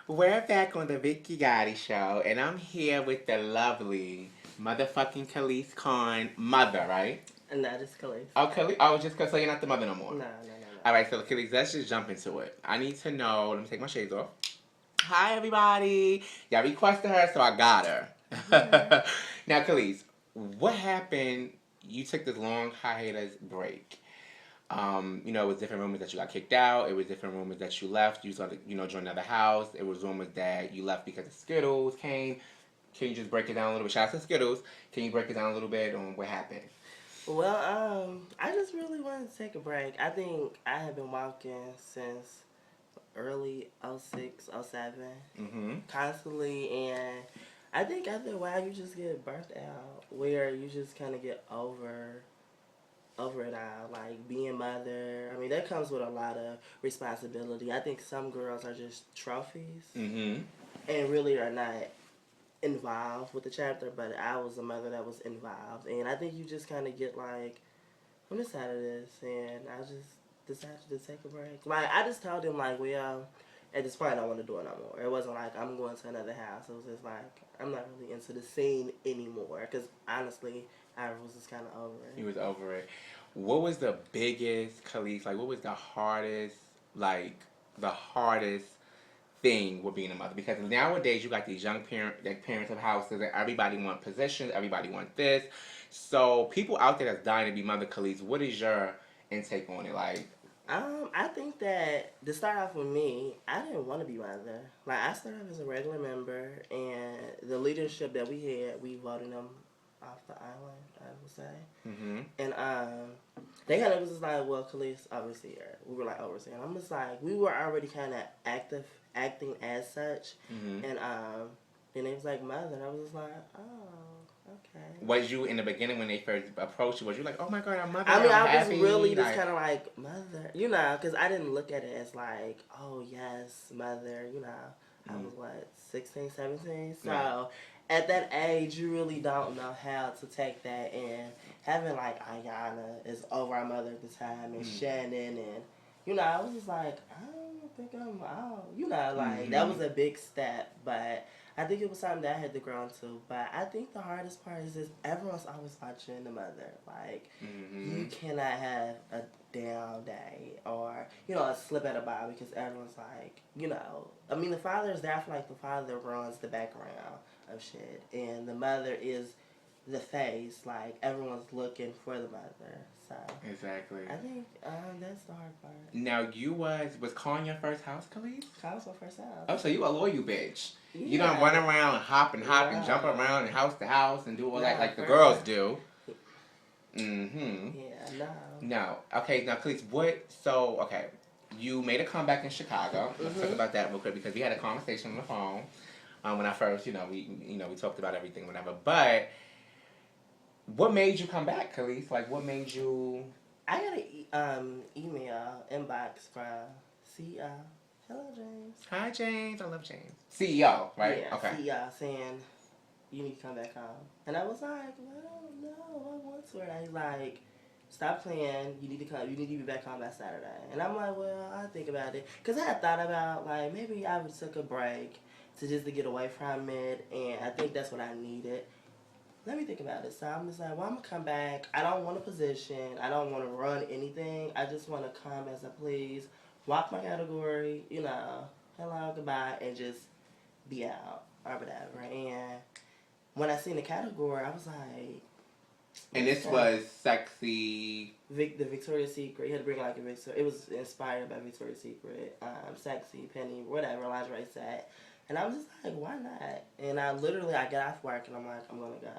We're back on the Vicky Gotti show, and I'm here with the lovely motherfucking Kelis Khan mother, right? And that is Kelis. Oh, Kelis. Oh, just because so you're not the mother no more. No. All right, so Kelis, let's just jump into it. I need to know. Let me take my shades off. Hi, everybody. Y'all requested her, so I got her. Yeah. Now, Kelis, what happened? You took this long hiatus break. It was different rumors that you got kicked out. It was different rumors that you left. You started, join another house. It was rumors that you left because the Skittles came. Can you just break it down a little bit? Shout out to Skittles. Can you break it down a little bit on what happened? Well, I just really wanted to take a break. I think I have been walking since early '06, '07, constantly, and I think after a while you just get burnt out, where you just kind of get over it all, like being mother. I mean, that comes with a lot of responsibility. I think some girls are just trophies, and really are not involved with the chapter, but I was a mother that was involved, and I think you just kind of get like, I'm just out of this, and I just decided to take a break. Like, I just told him like, well, at this point I don't want to do it no more. It wasn't like I'm going to another house. It was just like I'm not really into the scene anymore, because honestly I was just kind of over it. You was over it. What was the biggest, Khalees, like what was the hardest thing with being a mother? Because nowadays you got these young parents of houses and everybody want positions, everybody want this. So people out there that's dying to be mother, Khalees, what is your intake on it? Like, I think that to start off with me, I didn't want to be mother. Like, I started off as a regular member, and the leadership that we had, we voted them off the island, I would say. And they kind of was just like, well, Kelis overseer. We were like overseer. And I'm just like, we were already kind of acting as such. And then they was like mother. And I was just like, oh, okay. Was you in the beginning when they first approached you? Was you like, oh my god, I'm mother? I mean, I'm I happy. was really just kind of like mother, because I didn't look at it as like, oh yes, mother. I was what 16, 17. So. Right. At that age, you really don't know how to take that, and having like Ayana is over our mother at the time, and Shannon, and I was just like, I don't think I'm out, like that was a big step, but I think it was something that I had to grow into. But I think the hardest part is just everyone's always watching the mother. Like, you cannot have a down day or, a slip at a bar because everyone's like, I mean, the father is there. I feel like the father runs the background of shit. And the mother is the face. Like, everyone's looking for the mother. So exactly. I think that's the hard part. Now, was Con your first house, Kelis? Con was my first house. Oh, so you a loyal bitch. Yeah. You don't run around and hop and jump around and house to house and do all that like the girls do. Yeah, no. Okay, now please, okay, you made a comeback in Chicago. Let's talk about that real quick because we had a conversation on the phone when I first, we talked about everything, whatever. But what made you come back, Kelis? Like, what made you? I got an email inbox from CEO. Hello, James. Hi, James. I love James. CEO, right? Yeah, okay. CEO saying you need to come back home, and I was like, well, no, I want to. And he's like, stop playing. You need to come. You need to be back home by Saturday. And I'm like, well, I'll think about it, because I had thought about like maybe I would took a break to get away from it, and I think that's what I needed. Let me think about it. So I'm just like, well, I'm going to come back. I don't want a position. I don't want to run anything. I just want to come as I please, walk my category, hello, goodbye, and just be out or whatever. And when I seen the category, I was like... And this was sexy... The Victoria's Secret. You had to bring like a Victoria's... It was inspired by Victoria's Secret. Sexy, penny, whatever, lingerie set. And I was just like, why not? And I got off work and I'm like, I'm going to go.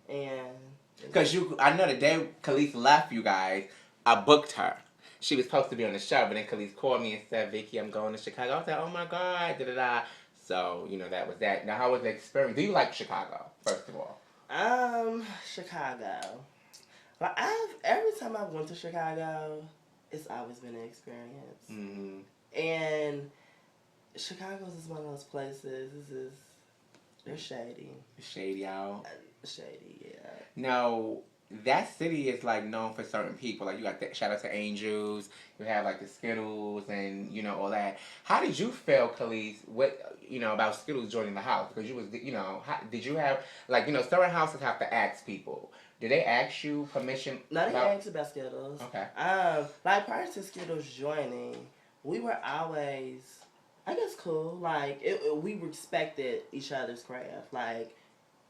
And... Because I know the day Kelis left you guys, I booked her. She was supposed to be on the show, but then Kelis called me and said, Vicky, I'm going to Chicago. I was like, oh my God, da-da-da. So, that was that. Now, how was the experience? Do you like Chicago, first of all? Chicago. Like, every time I went to Chicago, it's always been an experience. And... Chicago's is one of those places. They're shady. Shady out. Shady, yeah. Now, that city is like known for certain people. Like you got the shout out to Angels, you have like the Skittles and all that. How did you feel, Kelis? What about Skittles joining the house? Because you was did you have like certain houses have to ask people. Did they ask you permission? No, they asked about Skittles. Okay. Like prior to Skittles joining, we were always, I guess, cool. Like we respected each other's craft. Like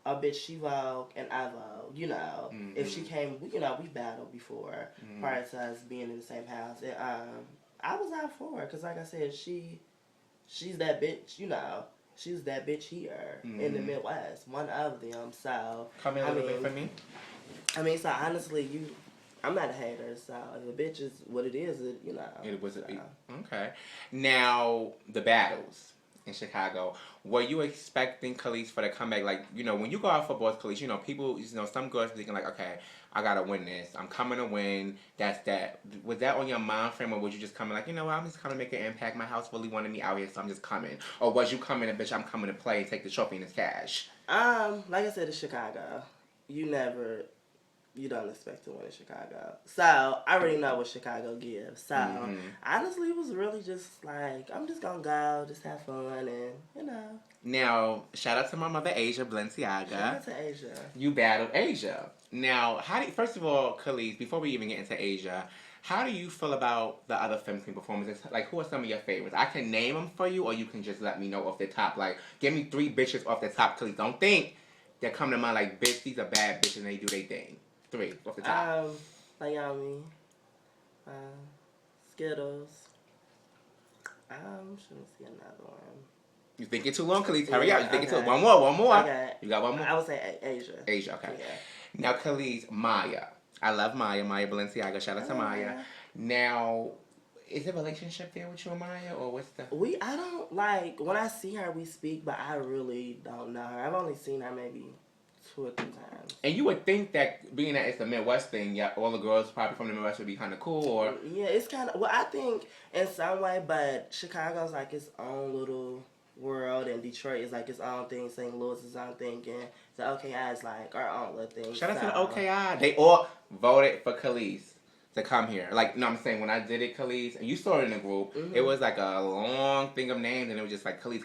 a bitch, she vogue and I vogue. Mm-hmm. If she came, we battled before prior to us being in the same house. And I was out for her because, like I said, she's that bitch. She's that bitch here in the Midwest. One of them. So come in a little bit for me. So honestly, I'm not a hater. So if a bitch is what it is, It was okay. Now the battles in Chicago. Were you expecting Kelis for the comeback? Like when you go out for both Kelis, people, some girls thinking like, okay, I gotta win this. I'm coming to win. That's that. Was that on your mind frame, or was you just coming like, I'm just coming to make an impact. My house really wanted me out here, so I'm just coming. Or was you coming and bitch, I'm coming to play and take the trophy and it's cash? Like I said, it's Chicago. You don't expect to win in Chicago. So, I already know what Chicago gives. So, honestly, it was really just like, I'm just going to go, just have fun, and, Now, shout out to my mother, Asia Balenciaga. Shout out to Asia. You battled Asia. Now, first of all, Kelis, before we even get into Asia, how do you feel about the other Femme Queen performances? Like, who are some of your favorites? I can name them for you, or you can just let me know off the top. Like, give me 3 bitches off the top, Kelis. Don't think they come to mind like, bitch, these are bad bitches and they do their thing. 3 off the top. Miami, Skittles. I'm trying to see another one. You thinking too long, Kelis? Hurry up. You thinking too long. One more. Okay. You got one more? I would say Asia. Asia, okay. Yeah. Now, Kelis, Maya. I love Maya Balenciaga. Shout out to Maya. Now, is there a relationship there with you and Maya, or what's the... I don't, like, when I see her, we speak, but I really don't know her. I've only seen her maybe 2 or 3 times. And you would think that being that it's a Midwest thing, yeah, all the girls probably from the Midwest would be kind of cool, or... Yeah, it's kind of... Well, I think in some way, but Chicago's like its own little world, and Detroit is like its own thing, St. Louis is its own thing, and the OKI is like our own little thing. Shout out to the OKI. They all voted for Kelis to come here. Like, no, I'm saying when I did it, Kelis, and you saw it in the group, it was like a long thing of names, and it was just like Kelis.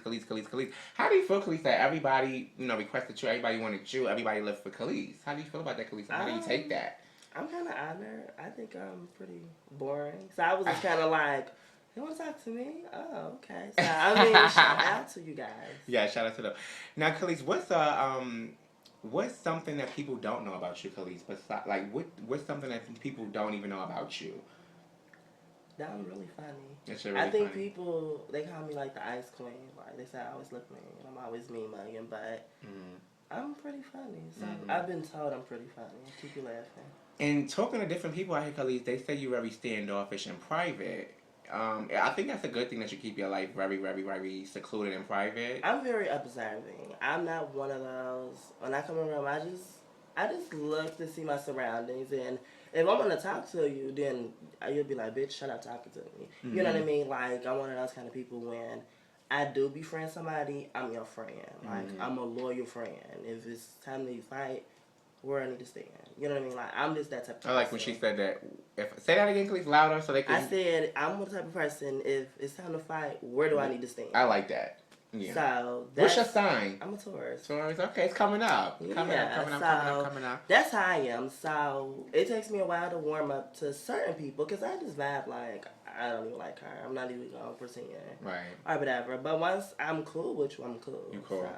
How do you feel, Kelis, that everybody, requested you, everybody wanted you, everybody lived for Kelis? How do you feel about that, Kelis? How do you take that? I'm kind of honored. I think I'm pretty boring. So I was just kind of like, you want to talk to me? Oh, okay. So, shout out to you guys. Yeah, shout out to them. Now, Kelis, what's something that people don't know about you, Kelis? Like, what's something that people don't even know about you? That I'm really funny. That's really I think funny. people, they call me like the ice queen. Like, they say I always look mean. I'm always mean mugging, but I'm pretty funny. So I've been told I'm pretty funny. Keep you laughing. And talking to different people out here, Kelis, they say you're very standoffish in private. I think that's a good thing that you keep your life very, very, very secluded and private. I'm very observing. I'm not one of those. When I come around, I just look to see my surroundings, and if I'm gonna talk to you, then you'll be like, "Bitch, shut up talking to me." You know what I mean? Like, I'm one of those kind of people when I do befriend somebody, I'm your friend. Like, I'm a loyal friend. If it's time to fight, where I need to stand. You know what I mean? Like, I'm just that type of person. I like when she said that. Say that again, please, louder, so they can... I said, I'm the type of person, if it's time to fight, where do I need to stand? I like that. Yeah. So, what's your sign? I'm a Taurus. Taurus, okay, it's coming up. Coming up. That's how I am. So, it takes me a while to warm up to certain people, because I just vibe like, I don't even like her. I'm not even going to pretend. Right. Or whatever. But once I'm cool with you, I'm cool. You cool. So.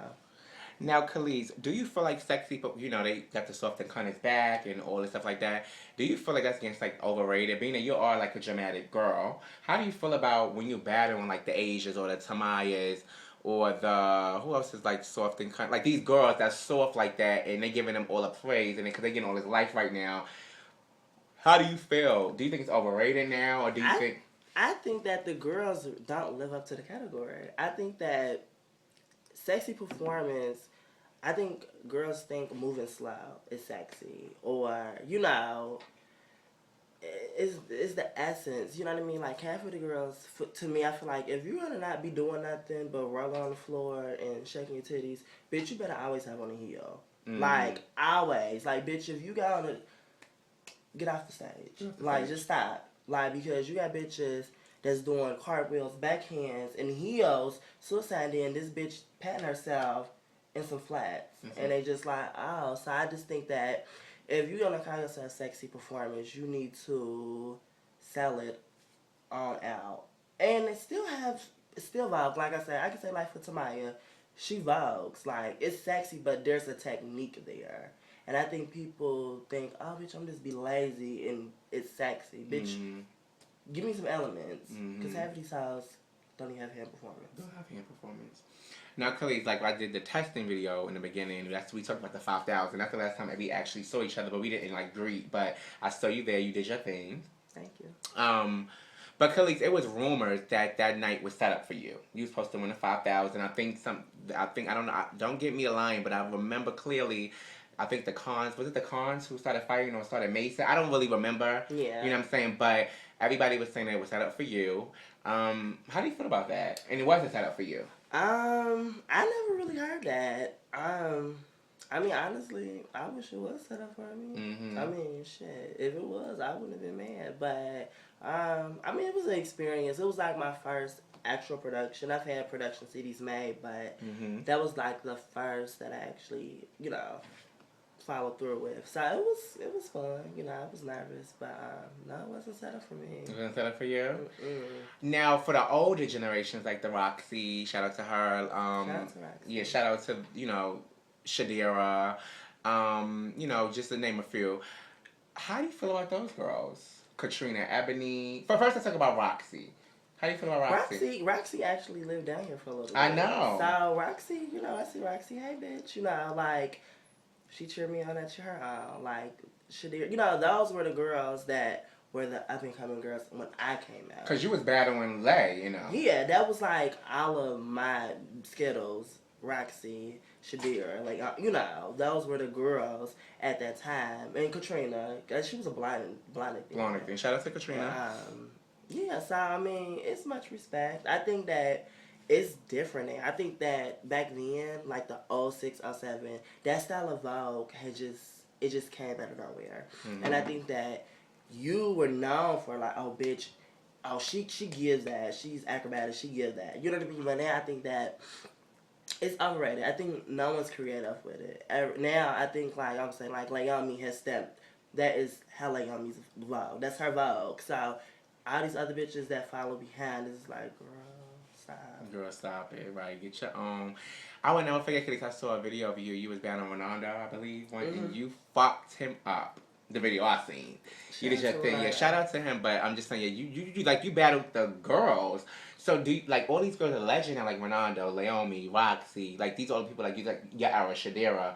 Now, Kelis, do you feel like sexy people, they got the soft and cunt back and all this stuff like that. Do you feel like that's against, like, overrated? Being that you are, like, a dramatic girl, how do you feel about when you battle on, like, the Asias or the Tamayas or the, who else is, like, soft and cunt? Like, these girls that's soft like that and they giving them all the praise and because they getting all this life right now. How do you feel? Do you think it's overrated now or do you think... I think that the girls don't live up to the category. I think that sexy performance, I think girls think moving slow is sexy. Or, it's the essence. You know what I mean? Like, half of the girls, to me, I feel like if you're going to not be doing nothing but roll on the floor and shaking your titties, bitch, you better always have on a heel. Like, always. Like, bitch, if you got on get off the stage. Like, just stop. Like, because you got bitches that's doing cartwheels, backhands, and heels, suicide, and this bitch patting herself in some flats. Mm-hmm. And they just like, oh. So I just think that if you're going to call yourself a sexy performance, you need to sell it on out. And it still Vogue. Like I said, I can say like for Tamaya, she Vogues. Like, it's sexy, but there's a technique there. And I think people think, oh, bitch, I'm just be lazy and it's sexy. Bitch, give me some elements. Because half of these hoes don't even have hand performance. Don't have hand performance. Now, Kelis, like I did the testing video in the beginning. We talked about the 5,000. That's the last time that we actually saw each other, but we didn't like greet. But I saw you there. You did your thing. Thank you. But Kelis, it was rumors that night was set up for you. You were supposed to win the 5,000. I think I don't know. Don't get me a line, but I remember clearly. I think the Cons, was it the Cons who started fighting or started Mason? I don't really remember. Yeah. You know what I'm saying? But everybody was saying that it was set up for you. How do you feel about that? And it wasn't set up for you. I never really heard that. I mean, honestly, I wish it was set up for me. Mm-hmm. I mean, shit, if it was, I wouldn't have been mad. But, I mean, it was an experience. It was like my first actual production. I've had production CDs made, but that was like the first that I actually, you know, followed through with. So it was fun. You know, I was nervous, but no, it wasn't set up for me. It wasn't set up for you? Mm-mm. Now, for the older generations, like the Roxy, shout out to her. Shout out to Roxy. Yeah, shout out to, you know, Shadira, you know, just to name a few. How do you feel about those girls? Katrina, Ebony. First, let's talk about Roxy. How do you feel about Roxy? Roxy actually lived down here for a little bit. I know. So, Roxy, you know, I see Roxy, hey, bitch, you know, like, she cheered me on at her like, Shadira. You know, those were the girls that were the up-and-coming girls when I came out. Because you was battling Lay, you know. Yeah, that was, like, all of my Skittles, Roxy, Shadira. Like, you know, those were the girls at that time. And Katrina, she was a blinding thing. Shout out to Katrina. Yeah, so, I mean, it's much respect. I think that it's different now. I think that back then, like the 06, 07, that style of Vogue it just came out of nowhere. Mm-hmm. And I think that you were known for like, oh, bitch, oh, she gives that. She's acrobatic, she gives that. You know what I mean? But now I think that it's overrated. I think no one's creative with it. Now I think, like I'm saying, like Layomi has stepped. That is how Layomi's Vogue. That's her Vogue. So all these other bitches that follow behind is like, girl, stop. Girl, stop it. Right, get your own. I would never forget because I saw a video of you. You was battling Ronaldo, I believe, and you fucked him up. The video I seen. You did your thing. Yeah, shout out to him. But I'm just saying, yeah, you battled the girls. So do you, like all these girls are legend, like Ronaldo, Layomi, Roxy, like these are the people like you, like Yara, Shadira.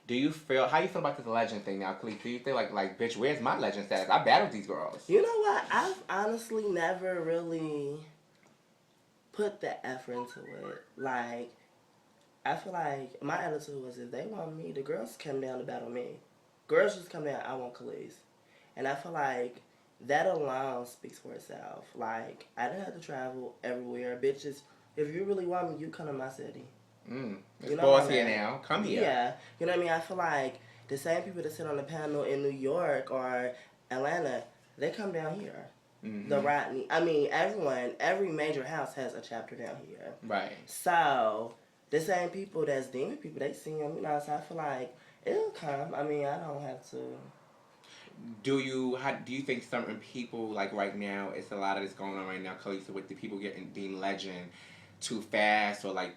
Do you feel how you feel about this legend thing now, Kelis? Do you feel like bitch, where's my legend status? I battled these girls. You know what? I've honestly never really put the effort into it. Like, I feel like my attitude was if they want me, the girls come down to battle me. Girls just come down, I want Kelis. And I feel like that alone speaks for itself. Like, I didn't have to travel everywhere. Bitches, if you really want me, you come to my city. It's boss here now. Come here. Yeah. You know what I mean? I feel like the same people that sit on the panel in New York or Atlanta, they come down here. Mm-hmm. The Rodney. I mean, every major house has a chapter down here. Right. So, the same people that's demon people, they see them, you know, so I feel like it'll come. I mean, I don't have to. Do you think certain people, like right now, it's a lot of this going on right now, Kelis, with the people getting deemed legend too fast, or like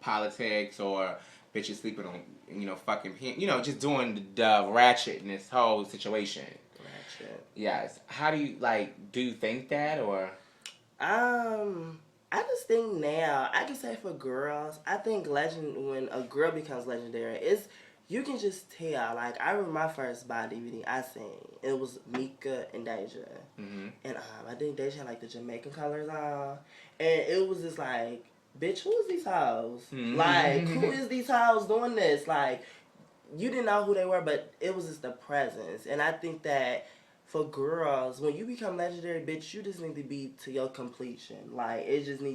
politics, or bitches sleeping on, you know, fucking, you know, just doing the ratchet in this whole situation. Ratchet. Yes. How do you think that, or? I just think now, I can say for girls, I think when a girl becomes legendary, you can just tell. Like, I remember my first bi DVD I seen. It was Mika and Deja. Mm-hmm. And I think Deja had, like, the Jamaican colors on. And it was just like, bitch, who is these hoes? Mm-hmm. Like, who is these hoes doing this? Like, you didn't know who they were, but it was just the presence. And I think that for girls, when you become legendary, bitch, you just need to be to your completion. Like,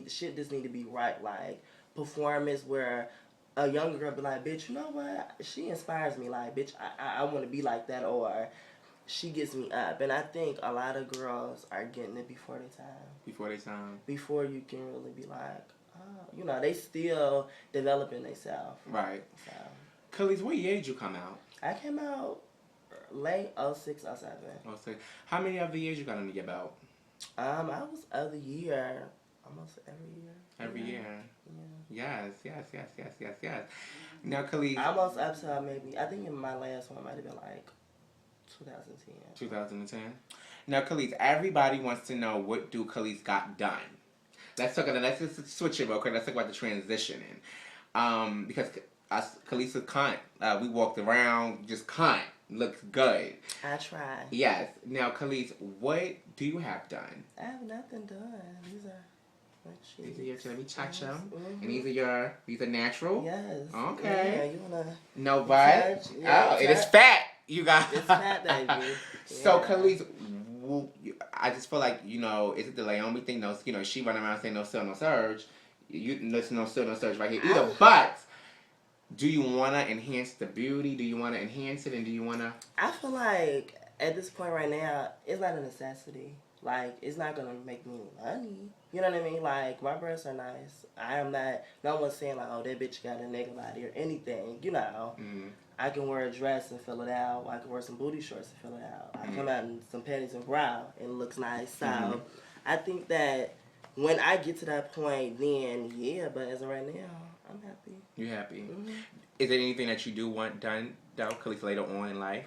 shit just need to be right. Like, performance where a younger girl be like, bitch, you know what? She inspires me. Like, bitch, I want to be like that. Or she gets me up. And I think a lot of girls are getting it before their time. Before they time. Before you can really be like, oh, you know, they still developing themselves. Right. So. Kelis, what year did you come out? I came out late 06, 07. Okay. How many other years you got under your belt? I was of the year almost every year. Every year. Yeah. Yes. Now, Kelis. Almost up to maybe, I think in my last one might have been like 2010. 2010. Now, Kelis, everybody wants to know, what do Kelis got done? Let's just switch it real quick. Let's talk about the transitioning. Because Kelis is cunt. We walked around, just cunt. Looks good. I try. Yes. Now, Kelis, what do you have done? I have nothing done. These are let me touch them. And these are natural? Yes. Okay. Yeah, you wanna no bite? Touch, yeah, oh, it is fat. You got it's fat, baby. So, Kelis, I just feel like, is it the Naomi thing? No, she run around saying no sir, no surge. You listen, no sir, no surge right here either. But do you want to enhance the beauty? Do you want to enhance it? And do you want to? I feel like at this point right now, it's not a necessity. Like, it's not going to make me money. You know what I mean? Like, my breasts are nice. I am not, no one's saying like, oh, that bitch got a nigga body or anything. You know. Mm-hmm. I can wear a dress and fill it out. I can wear some booty shorts and fill it out. I come out in some panties and bra and it looks nice. So, I think that when I get to that point, then, yeah, but as of right now, I'm happy. You happy? Mm-hmm. Is there anything that you do want done, though, Kelis, later on in life?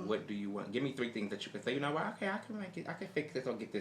What do you want? Give me 3 things that you can say, you know what, okay, I can fix this or get this